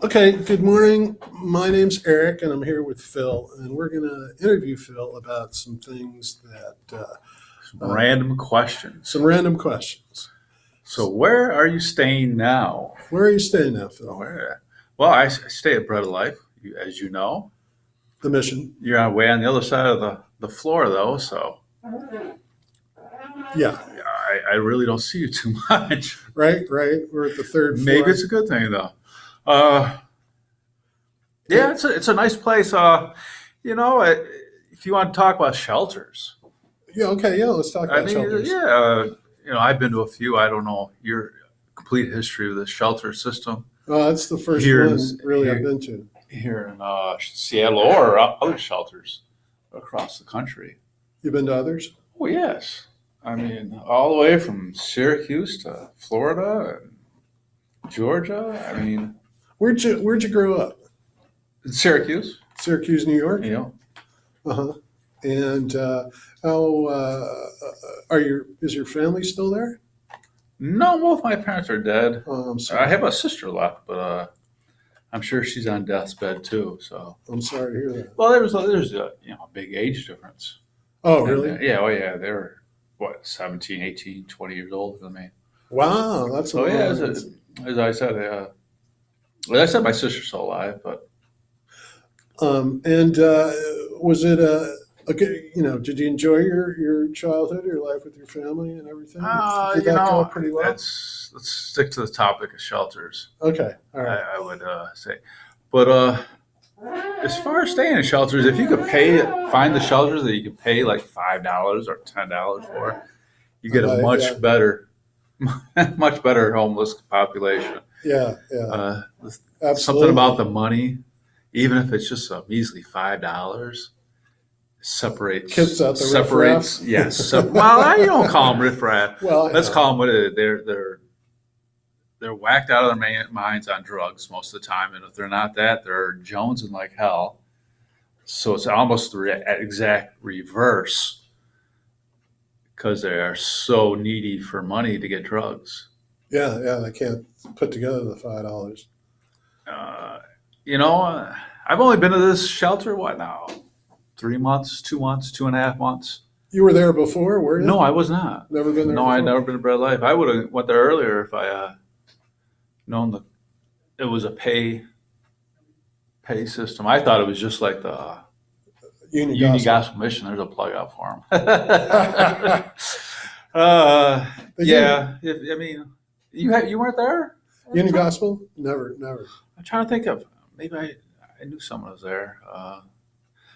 Okay, good morning. My name's Eric, and I'm here with Phil, and we're going to interview Phil about some things Random questions. some random questions. So, where are you staying now? Where are you staying now, Phil? Where? Well, I stay at Bread of Life, as you know. The mission. You're way on the other side of the floor, though, so Yeah, I really don't see you too much. right. We're at the third floor. Maybe it's a good thing, though. Uh, yeah, it's a nice place. You know, if you want to talk about shelters, Yeah, okay, yeah, let's talk I about mean, shelters. yeah, I've been to a few. I don't know your complete history of the shelter system That's the first here in one, really, I've here been to. here in Seattle or other shelters across the country. You've been to others? Oh, yes. I mean, all the way from Syracuse to Florida and Georgia. I mean, Where'd you grow up? Syracuse, Syracuse, New York? you know. Uh-huh. And how is your family still there? No, both my parents are dead. I'm I sorry. have a sister left, but I'm sure she's on death's bed too. So, I'm sorry to hear that. well, there's a big age difference. Oh, And, really? yeah, oh yeah, they're what 17, 18, 20 years older than me. Wow, that's a So yeah, long. as I said, my sister's still alive, but And was it a good, did you enjoy your childhood, your life with your family and everything? Did that go pretty well? let's stick to the topic of shelters. Okay, all right. I would say, but as far as staying in shelters, if you could find the shelters that you could pay like $5 or $10 for, you get a Yeah, much better, much better homeless population. yeah, Uh, Something absolutely. about the money, even if it's just a measly $5, separates Kids out the separates. riffraff. Yes. Well, I don't call them riffraff. Well, I Let's know. call them what it is. They're whacked out of their minds on drugs most of the time, and if they're not that, they're jonesing like hell. So it's almost the exact reverse because they are so needy for money to get drugs. Yeah, they can't put together the $5. Uh, I've only been to this shelter, what now? 3 months, 2 months, 2.5 months. You were there before, were No, you? I was not. Never been there No, I'd before? never been to Bread Life. I would have went there earlier if I known it was a pay system. I thought it was just like the Union Union Gospel. Gospel Mission. There's a plug out for them. uh, They do. yeah, I mean, you weren't there. Union Gospel? Never. I'm trying to think of maybe I knew someone was there.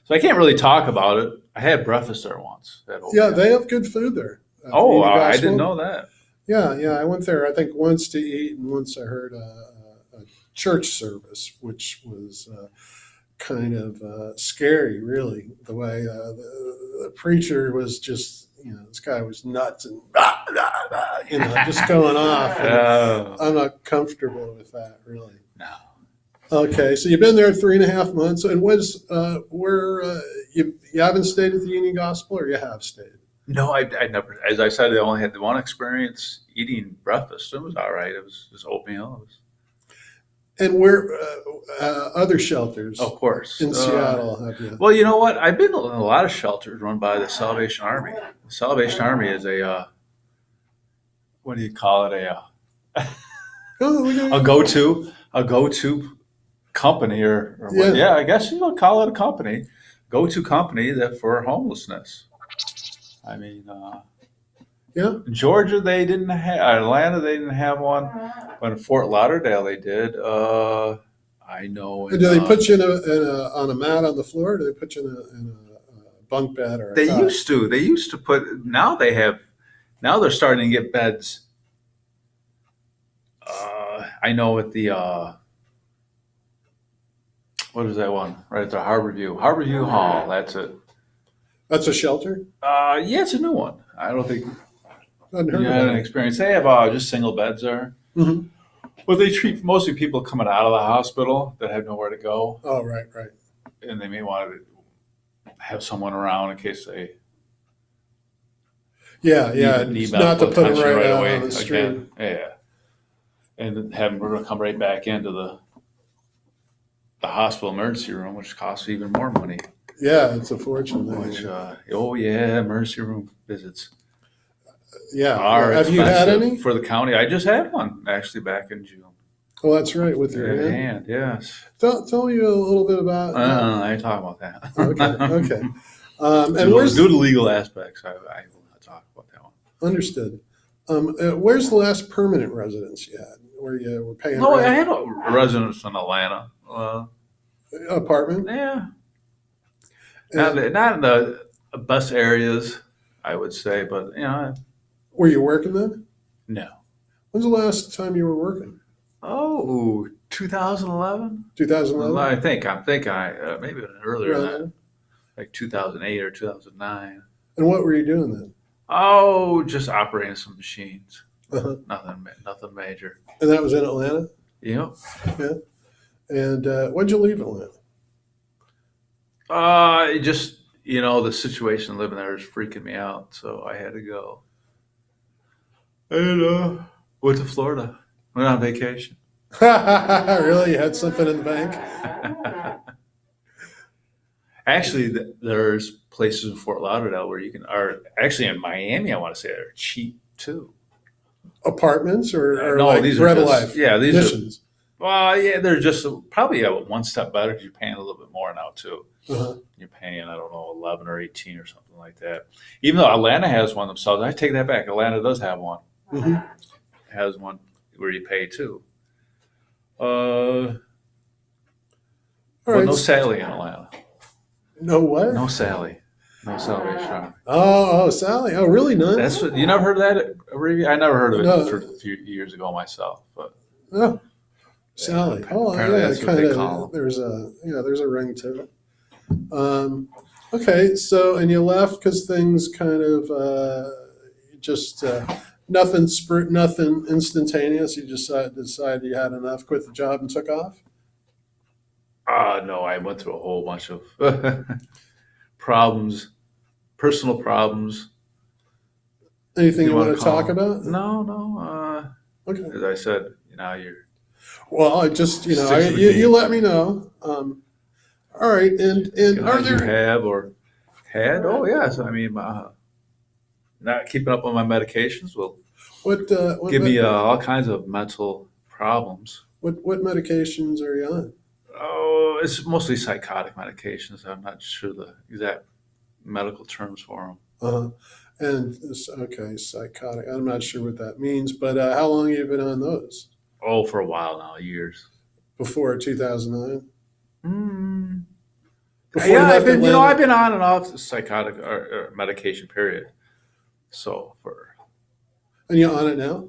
So I can't really talk about it. I had breakfast there once. Yeah, they have good food there. Oh, Union I didn't Gospel. know that. Yeah, I went there. I think once to eat, and once I heard a church service, which was kind of scary, really. The way the preacher was just, this guy was nuts and just going off. And Oh, I'm not comfortable with that, really. no. Okay, so you've been there 3.5 months, and you haven't stayed at the Union Gospel, or you have stayed? No, I never. As I said, I only had the one experience eating breakfast. It was all right. It was just oatmeal. And where other shelters Of course. in Seattle have you? Well, you know what? I've been in a lot of shelters run by the Salvation Army. The Salvation Army is what do you call it? Oh, A go-to company or Yeah. what? Yeah, I guess you would call it a company, go-to company that for homelessness. I mean, yeah. Georgia they didn't have, Atlanta they didn't have one, but in Fort Lauderdale they did. I know. And do they put you on a mat on the floor? Or do they put you in a bunk bed or a They cot? used to. They used to put. Now they have. Now they're starting to get beds. I know at the what is that one right at the Harborview Hall. That's it. That's a shelter? Yeah, it's a new one. I don't think I hadn't heard you had an of experience. They have just single beds there. it. Mm-hmm. Well, they treat mostly people coming out of the hospital that have nowhere to go, Oh, right. and they may want to have someone around in case they Yeah. need It's not to medical put them attention right out away on the street. again. Yeah, and have them come right back into the hospital emergency room, which costs even more money. Yeah, it's a fortune. Which, oh yeah, emergency room visits Yeah. are Have you had expensive any? for the county. I just had one actually back in June. Oh, that's right, with your Yeah, hand. yes. Tell me a little bit about. I ain't talking about that. Okay. And Due where's to the legal aspects, I will not talk about that one. understood? Where's the last permanent residence you had, where you were paying No, I rent? had a residence in Atlanta. Apartment? Yeah, And not in the best areas, I would say, but were you working then? no. When's the last time you were working? Oh, 2011? 2011? I'm thinking maybe earlier than that, Around like 2008 or 2009. And what were you doing then? Oh, just operating some machines. Uh-huh. Nothing major. And that was in Atlanta? Yep. Yeah. And when'd you leave Atlanta? It just the situation living there is freaking me out, so I had to go. And went to Florida. Went on vacation. Really? You had something in the bank? Actually, there's places in Fort Lauderdale where you can, or actually in Miami, I want to say they're cheap too. Apartments or No, like these Bread are of just, Life? yeah, these Missions. well, yeah, they're just probably one step better because you're paying a little bit more now too. Uh-huh. You're paying, I don't know, 11 or 18 or something like that. Even though Atlanta has one themselves, I take that back. Atlanta does have one. Mhm. Has one where you pay too. All But right. no Sally in Atlanta. No what? No Sally. No Salvation Army. Oh, Sally. Oh, really? None? That's what you never heard of that, Arabia? I never heard of it No. for a few years ago myself, but No. Sally. Yeah, Oh, apparently yeah. that's what Kind they of. call 'em. There's a ring to it. Okay. So, and you left because things kind of just nothing instantaneous. You just decided you had enough, quit the job, and took off. no, I went through a whole bunch of problems, personal problems. Anything you wanna want to call talk about? No. Okay. As I said, you're Well, I just Sticks with you me. let me know. All right, and are you there have or had? Oh yes, I mean, not keeping up on my medications will what give me all kinds of mental problems. what medications are you on? Oh, it's mostly psychotic medications. I'm not sure the exact medical terms for them. Uh-huh. And okay, psychotic. I'm not sure what that means, but how long have you been on those? Oh, for a while now, years. Before 2009? Mm. Before you Yeah, left Atlanta? I've been on and off psychotic or medication. Period. So And you're on it now?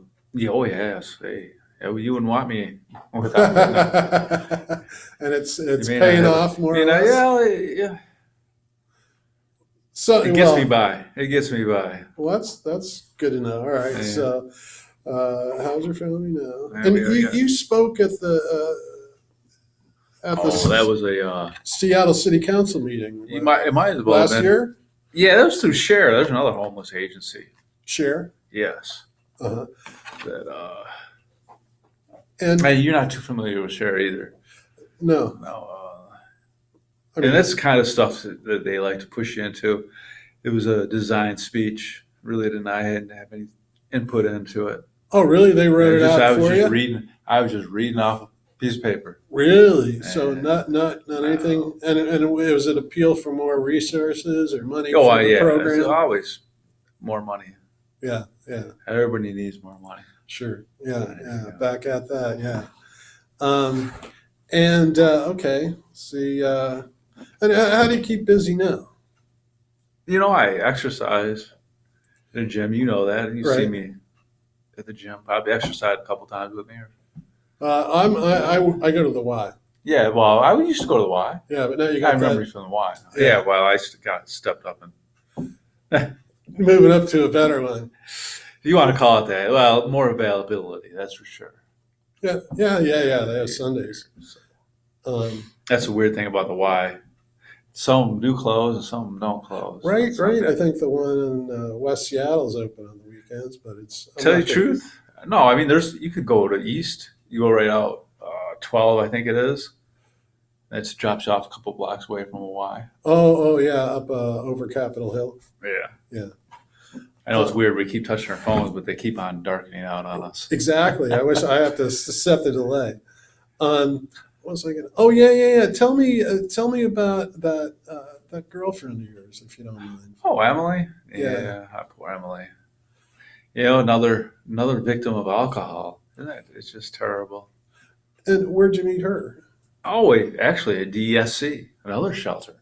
oh yes, hey, you wouldn't want me without it. And it's You may not paying have- off more or less. Yeah. So It gets well, me by. It gets me by. well, that's good to know. All right. Yeah. So, how's your family now? Yeah, And we you, got- you spoke at the Oh, that was a. Seattle City Council meeting It might as well have last been. year. Yeah, that was through Share. There's another homeless agency. Share. Yes. Uh-huh. That. And Hey, you're not too familiar with Share either. no, No. I mean, And that's the kind of stuff that they like to push you into. It was a design speech. Really didn't. I hadn't have any input into it. oh, really? They wrote it I out was for just you? reading. I was just reading off a piece of paper. Really? So Yeah. not anything. And was it appeal for more resources or money Oh, for the yeah. program? It's always more money. Yeah. Everybody needs more money. Sure. Yeah. Yeah. Back at that. Yeah. Okay. See. And how do you keep busy now? I exercise in the gym. You know that. You see Right. me at the gym. Probably exercise a couple times with me. I go to the Y. Yeah, well, I used to go to the Y. Yeah, but now you I got remember that you from the Y. Yeah. Yeah, well, I got stepped up and moving up to a better one. you want to call it that. Well, more availability, that's for sure. Yeah. They have Sundays. That's the weird thing about the Y. Some do close and some don't close. Right. It's I okay. think the one in West Seattle's open on the weekends, but it's. I'm Tell you not the truth, no. I mean, you could go to East. You go right out 12, I think it is. That drops you off a couple blocks away from Y. Oh, yeah, up over Capitol Hill. Yeah. Yeah. I know it's weird. We keep touching our phones, but they keep on darkening out on us. Exactly. I wish I have to set the delay. What was I going? Oh, yeah. Tell me about that girlfriend of yours, if you don't mind. Oh, Emily. Yeah. Poor Emily. You know, another victim of alcohol. Isn't it? It's just terrible. And where'd you meet her? Oh, wait, actually, a DSC, another shelter.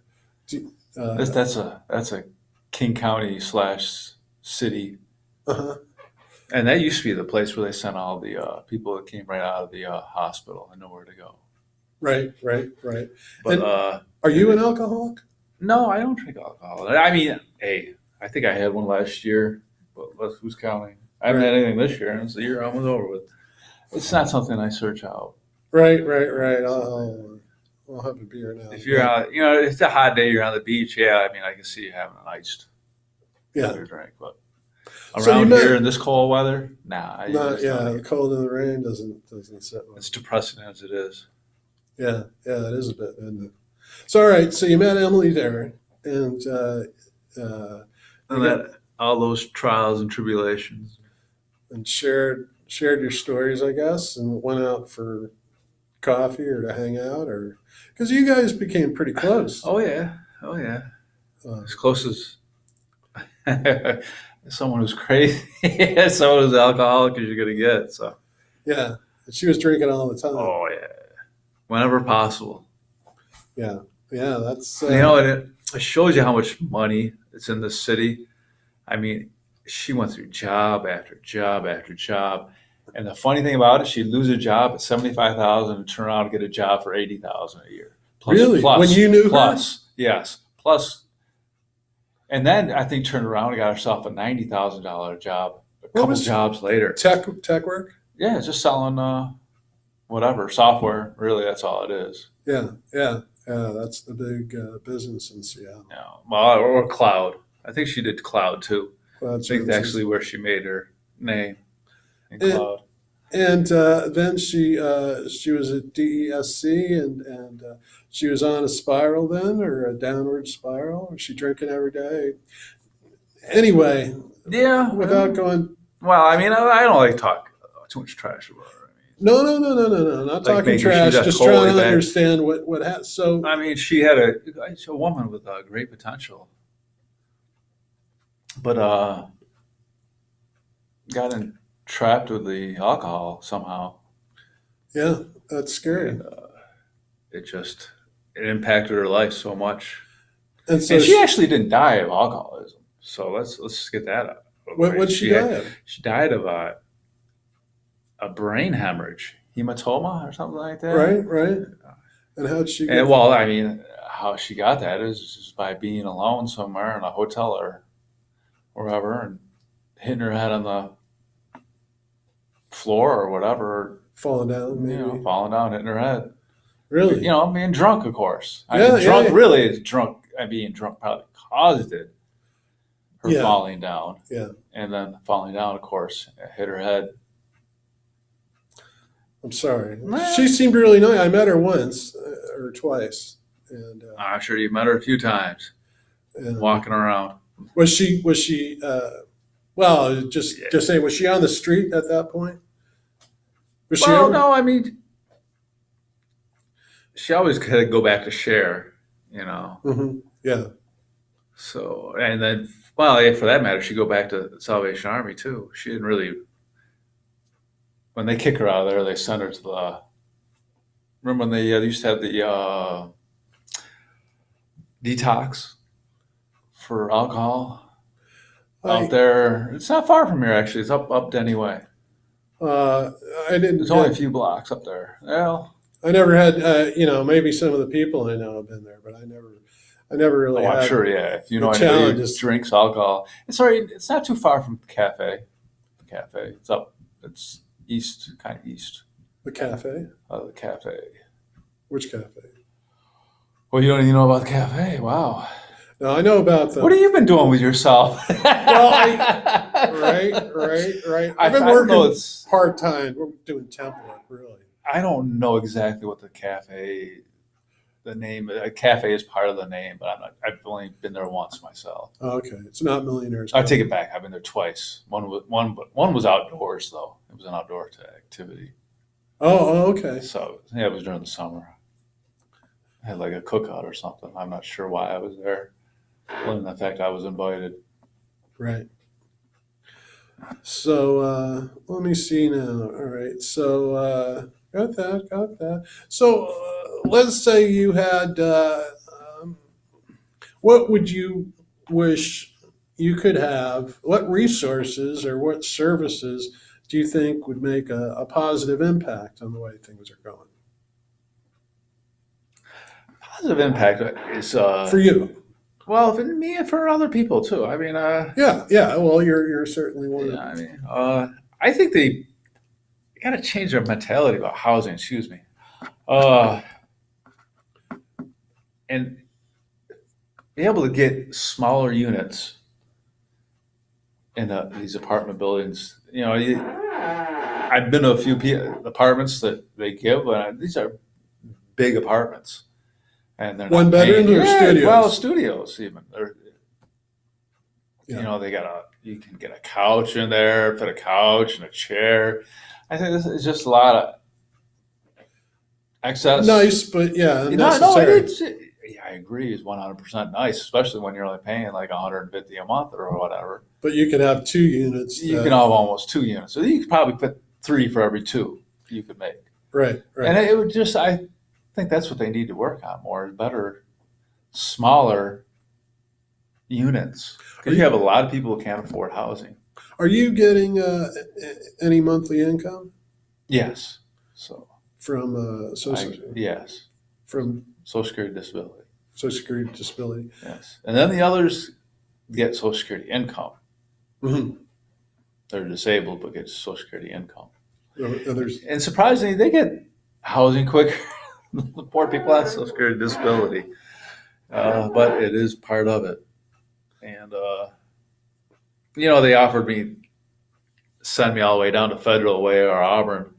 Uh, That's a King County / city, uh-huh. and that used to be the place where they sent all the people that came right out of the hospital and nowhere to go. Right. But And are you an alcoholic? no, I don't drink alcohol. I mean, hey, I think I had one last year, but who's counting? I haven't had anything this year, and it's the year almost over with. It's not something I search out. Right. I'll have a beer now. If you're out, it's a hot day, you're on the beach. Yeah, I mean, I can see you having an iced beer drink, but So you around met- here in this cold weather, nah. The cold and the rain doesn't sit well. As depressing as it is. Yeah, it is a bit, isn't it? So, all right, so you met Emily there, and And that all those trials and tribulations. shared your stories, I guess, and went out for coffee or to hang out, or because you guys became pretty close. Oh yeah. As close as someone who's crazy, someone who's alcoholic as you're gonna get. So. Yeah, she was drinking all the time. Oh yeah. Whenever possible. Yeah, that's And it shows you how much money is in this city. I mean, she went through job after job after job, and the funny thing about it, she'd lose a job at 75,000 and turn around and get a job for 80,000 a year. Really? When you knew her? Yes, plus, and then I think turned around and got herself a $90,000 job. A couple was- jobs later, tech work. yeah, just selling whatever software. Really, that's all it is. Yeah. That's the big business in Seattle. Well, or cloud. I think she did cloud too. Cloud I think services. that's actually where she made her name in And- cloud. And then she was at DESC, and she was on a spiral then, or a downward spiral. Was she drinking every day? Anyway, Yeah. without going, Well, I mean, I don't like talk too much trash about her. no, not Like talking making sure trash, that just totally trying to bad. understand what happened. So I mean, she had a woman with great potential, but got trapped with the alcohol somehow. yeah, that's scary. And, it impacted her life so much. And so And she actually didn't die of alcoholism. So let's get that out. what'd she die of? She died of a brain hemorrhage, hematoma or something like that. Right. And how'd she get? And well, I mean, how she got that is just by being alone somewhere in a hotel or wherever and hitting her head on the floor or whatever, Falling down, maybe. falling down, hitting her head. Really? Being drunk, of course. Yeah, drunk yeah. really is drunk. Being drunk probably caused it. Her Yeah. falling down. Yeah. And then falling down, of course, hit her head. I'm sorry. Well- She seemed really nice. I met her once or twice, and I'm sure you've met her a few times walking around. was she? Well, just Yeah. say, was she on the street at that point? Was she Well, ever? no, I mean, she always had to go back to share, Mhm. Yeah. So, and then, well, yeah, for that matter, she'd go back to the Salvation Army too. She didn't really, when they kick her out of there, they send her to remember when they used to have the detox for alcohol I, out there. It's not far from here, actually. It's up Denny Way. I didn't. It's only a few blocks up there. Well, I never had. Maybe some of the people I know have been there, but I never really. I'm had sure, yeah. If you know the anybody who challenges. drinks alcohol, it's not too far from the cafe. It's up. It's east, kind of east the cafe. of the cafe. Which cafe? Well, you don't even know about the cafe. Wow. No, I know about the. What have you been doing with yourself? Right. I've been I don't know, working it's, part time. We're doing temp work, really. I don't know exactly what the cafe the name. A cafe is part of the name, but I've only been there once myself. Oh, okay, it's not Millionaires. I take it back. I've been there twice. One was outdoors though. It was an outdoor activity. Oh, okay. So yeah, it was during the summer. I had like a cookout or something. I'm not sure why I was there. Other than the fact I was invited. Right. So let me see now. All right. So got that. Got that. So let's say you had. What would you wish you could have? What resources or what services do you think would make a positive impact on the way things are going Positive impact is for you? well for me and for other people too. I mean, Yeah. Yeah. Well, you're certainly one of yeah, I mean, I think they got to change their mentality about housing. Excuse me, and be able to get smaller units in these apartment buildings. I've been to a few apartments that they give, and these are big apartments, and they're one not paying. bedrooms or Yeah, studios. well, studios even. Yeah. You can get a couch in there, put a couch and a chair. I think this is just a lot of excess. Nice, but yeah, No, unnecessary. yeah, I agree. It's 100% nice, especially when you're only paying like 150 a month or whatever. But you could have 2 units. You can have almost 2 units, so you could probably put 3 for every 2 you could make. Right. Right. And it would just, I think that's what they need to work on more: better, smaller units, because you have a lot of people who can't afford housing. Are you getting any monthly income Yes, so from yes, from Social Security disability. Social Security disability? Yes, and then the others get Social Security income. Mm-hmm. They're disabled but get Social Security income. Others. And surprisingly, they get housing quicker. The poor people have Social Security disability, but it is part of it. And they offered me send me all the way down to Federal Way or Auburn.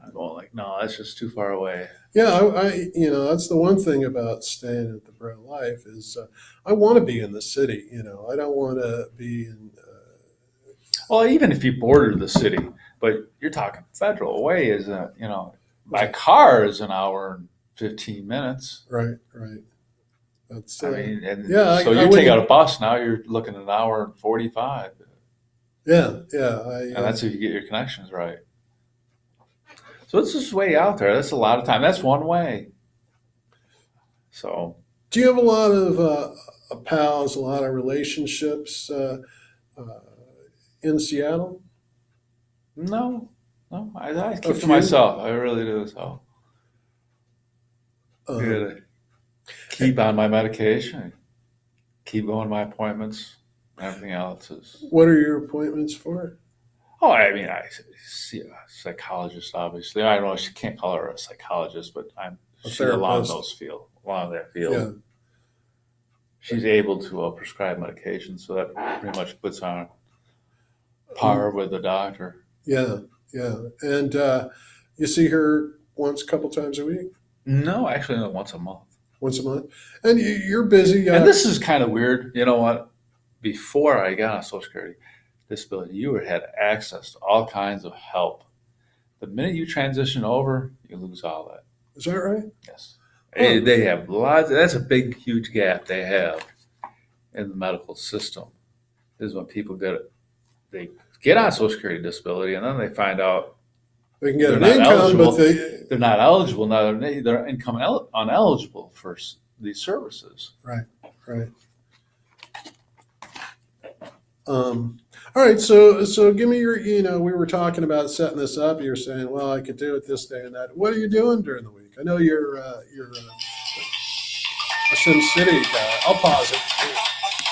I'm going like, no, that's just too far away. Yeah, that's the one thing about staying at the Bro Life is I want to be in the city. I don't want to be in. Well, even if you border the city, but you're talking Federal Way is by car is an hour and 15 minutes. Right. Right. That's. I mean, and Yeah. so I you take wouldn't- out a bus now, you're looking at an hour and 45, Yeah. Yeah. and that's if you get your connections right. So it's just way out there. That's a lot of time. That's one way. So Do you have a lot of pals, a lot of relationships in Seattle? no, I keep to few? myself. I really do. So Uh, I gotta keep on my medication, keep going to my appointments. Everything else is. What are your appointments for? Oh, I mean, I see a psychologist. Obviously, I don't know. She can't call her a psychologist, but she's along that field. Yeah. She's able to prescribe medication, so that pretty much puts on par with the doctor. Yeah. Yeah. And you see her once, a couple times a week, No, actually, only once a month. once a month, and you're busy. And this is kind of weird. You know what? Before I got on Social Security disability, you had access to all kinds of help. The minute you transition over, you lose all that. Is that right? Yes. They have lots. That's a big, huge gap they have in the medical system. Is when people they get on Social Security disability, and then they find out They can get They're an not income, eligible. but they they're not eligible now. They're income uneligible for these services. right. All right, so give me your. We were talking about setting this up. You were saying, well, I could do it this day and that. What are you doing during the week? I know you're a Sim City guy. I'll pause it.